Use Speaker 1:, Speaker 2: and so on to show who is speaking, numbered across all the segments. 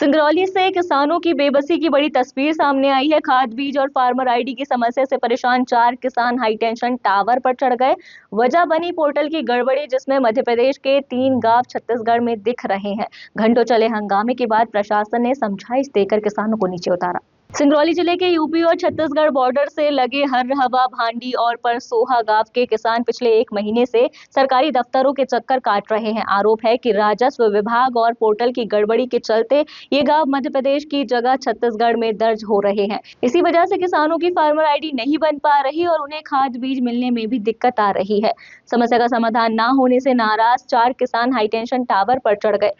Speaker 1: सिंगरौली से किसानों की बेबसी की बड़ी तस्वीर सामने आई है। खाद बीज और फार्मर आईडी की समस्या से परेशान 4 किसान हाईटेंशन टावर पर चढ़ गए। वजह बनी पोर्टल की गड़बड़ी, जिसमें मध्य प्रदेश के 3 गांव छत्तीसगढ़ में दिख रहे हैं। घंटों चले हंगामे के बाद प्रशासन ने समझाइश देकर किसानों को नीचे उतारा। सिंगरौली जिले के यूपी और छत्तीसगढ़ बॉर्डर से लगे हरहवा, भांडी और परसोहा गांव के किसान पिछले 1 महीने से सरकारी दफ्तरों के चक्कर काट रहे हैं। आरोप है कि राजस्व विभाग और पोर्टल की गड़बड़ी के चलते ये गांव मध्य प्रदेश की जगह छत्तीसगढ़ में दर्ज हो रहे हैं। इसी वजह से किसानों की फार्मर आईडी नहीं बन पा रही और उन्हें खाद बीज मिलने में भी दिक्कत आ रही है। समस्या का समाधान न होने से नाराज 4 किसान हाईटेंशन टावर पर चढ़ गए।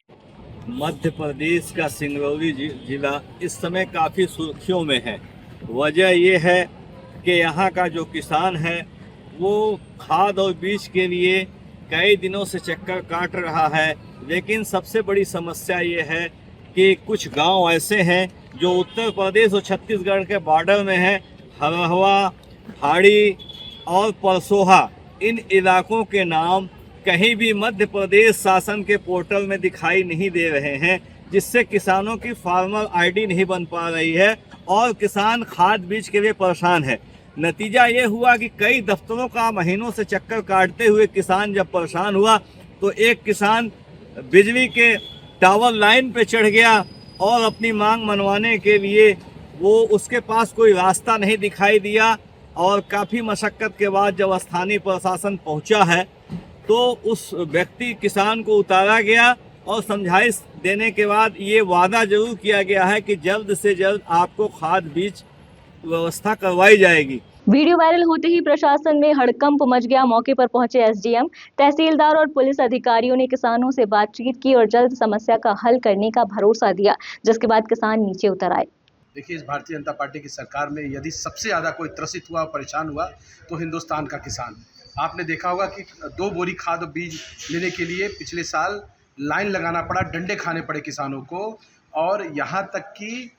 Speaker 2: मध्य प्रदेश का सिंगरौली जिला इस समय काफ़ी सुर्खियों में है। वजह ये है कि यहाँ का जो किसान है वो खाद और बीज के लिए कई दिनों से चक्कर काट रहा है, लेकिन सबसे बड़ी समस्या ये है कि कुछ गांव ऐसे हैं जो उत्तर प्रदेश और छत्तीसगढ़ के बॉर्डर में हैं। हरहवा, हाड़ी और परसोहा, इन इलाकों के नाम कहीं भी मध्य प्रदेश शासन के पोर्टल में दिखाई नहीं दे रहे हैं, जिससे किसानों की फार्मर आईडी नहीं बन पा रही है और किसान खाद बीज के लिए परेशान है। नतीजा ये हुआ कि कई दफ्तरों का महीनों से चक्कर काटते हुए किसान जब परेशान हुआ तो एक किसान बिजली के टावर लाइन पे चढ़ गया और अपनी मांग मनवाने के लिए उसके पास कोई रास्ता नहीं दिखाई दिया और काफ़ी मशक्क़त के बाद जब स्थानीय प्रशासन पहुंचा है तो उस व्यक्ति किसान को उतारा गया और समझाइश देने के बाद ये वादा जरूर किया गया है कि जल्द से जल्द आपको खाद बीज व्यवस्था करवाई जाएगी।
Speaker 1: वीडियो वायरल होते ही प्रशासन में हड़कंप मच गया। मौके पर पहुंचे एसडीएम, तहसीलदार और पुलिस अधिकारियों ने किसानों से बातचीत की और जल्द समस्या का हल करने का भरोसा दिया, जिसके बाद किसान नीचे उतर आए।
Speaker 3: देखिए, इस भारतीय जनता पार्टी की सरकार में यदि सबसे ज़्यादा कोई त्रसित हुआ, परेशान हुआ तो हिंदुस्तान का किसान। आपने देखा होगा कि 2 बोरी खाद और बीज लेने के लिए पिछले साल लाइन लगाना पड़ा, डंडे खाने पड़े किसानों को। और यहाँ तक कि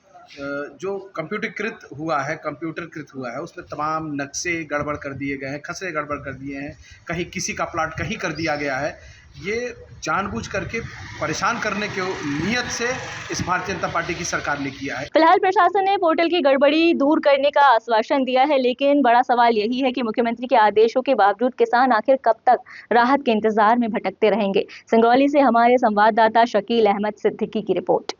Speaker 3: जो कंप्यूटरीकृत हुआ है उसमें तमाम नक्शे गड़बड़ कर दिए गए हैं, खसरे गड़बड़ कर दिए हैं, कहीं किसी का प्लाट कहीं कर दिया गया है। ये जानबूझ करके परेशान करने के नियत से इस भारतीय जनता पार्टी की सरकार ने किया है।
Speaker 1: फिलहाल प्रशासन ने पोर्टल की गड़बड़ी दूर करने का आश्वासन दिया है, लेकिन बड़ा सवाल यही है कि मुख्यमंत्री के आदेशों के बावजूद किसान आखिर कब तक राहत के इंतजार में भटकते रहेंगे। सिंगरौली से हमारे संवाददाता शकील अहमद सिद्दीकी की रिपोर्ट।